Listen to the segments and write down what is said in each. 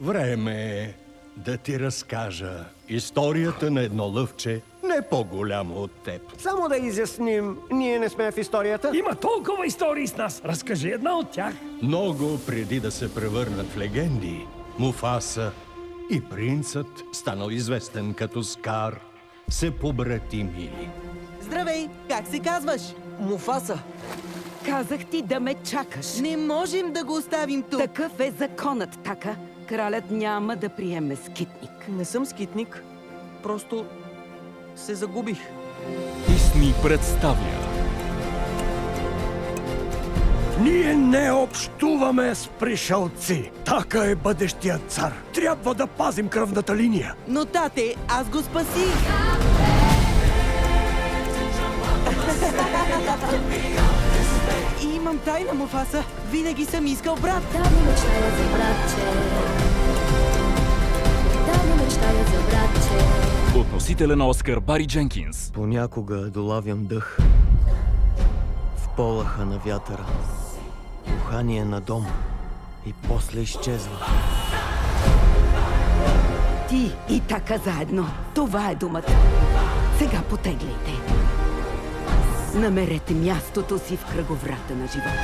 Време е да ти разкажа историята на едно лъвче, не по-голямо от теб. Само да изясним, ние не сме в историята. Има толкова истории с нас. Разкажи една от тях. Много преди да се превърнат в легенди, Муфаса и принцът, станал известен като Скар, се побратимили. Здравей! Как се казваш? Муфаса. Казах ти да ме чакаш. Не можем да го оставим тук. Такъв е законът, Така. Кралят няма да приеме скитник. Не съм скитник. Просто се загубих. Дисни представя Ние не общуваме с пришълци. Така е бъдещият цар. Трябва да пазим кръвната линия. Но, тате, аз го спасих! И имам тайна, Муфаса. Винаги съм искал брат. Да не мечтая за братче. Да не мечтая за братче. от носителя на Оскар Бари Дженкинс. Понякога долавям дъх в полаха на вятъра, духание на дом и после изчезва. Ти и Така заедно. Това е думата. Сега потегляйте. Намерете мястото си в кръговрата на живота.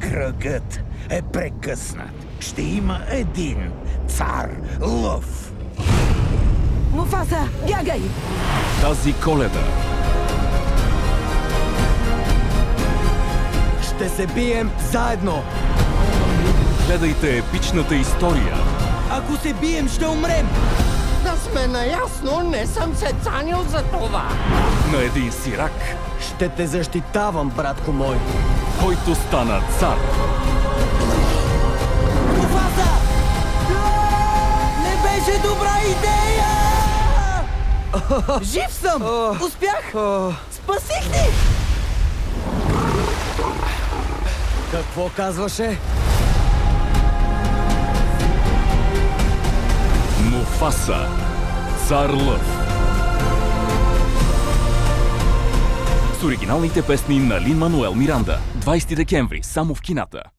Кръгът е прекъснат. Ще има един цар лъв. Муфаса, бягай! Тази Коледа Ще се бием заедно! гледайте епичната история Ако се бием, ще умрем! Да сме наясно, не съм се цанил за това. на един сирак, Ще те защитавам, братко мой! който стана цар. Муфаса! Не беше добра идея! Жив съм! Успях! Спасих ни! Какво казваше? Муфаса, цар лъв. С оригиналните песни на Лин-Мануел Миранда. 20 декември, само в кината.